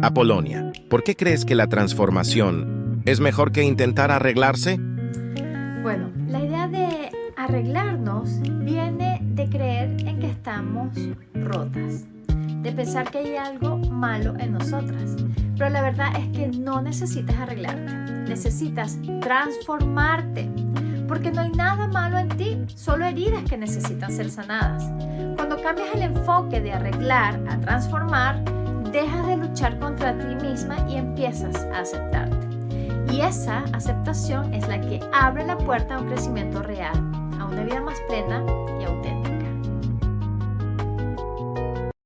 Apolonia, ¿por qué crees que la transformación es mejor que intentar arreglarse? Bueno, la idea de arreglarnos viene de creer en que estamos rotas, de pensar que hay algo malo en nosotras. Pero la verdad es que no necesitas arreglarte, necesitas transformarte, porque no hay nada malo en ti, solo heridas que necesitan ser sanadas. Cuando cambias el enfoque de arreglar a transformar, dejas de luchar contra ti misma y empiezas a aceptarte. Y esa aceptación es la que abre la puerta a un crecimiento real, a una vida más plena y auténtica.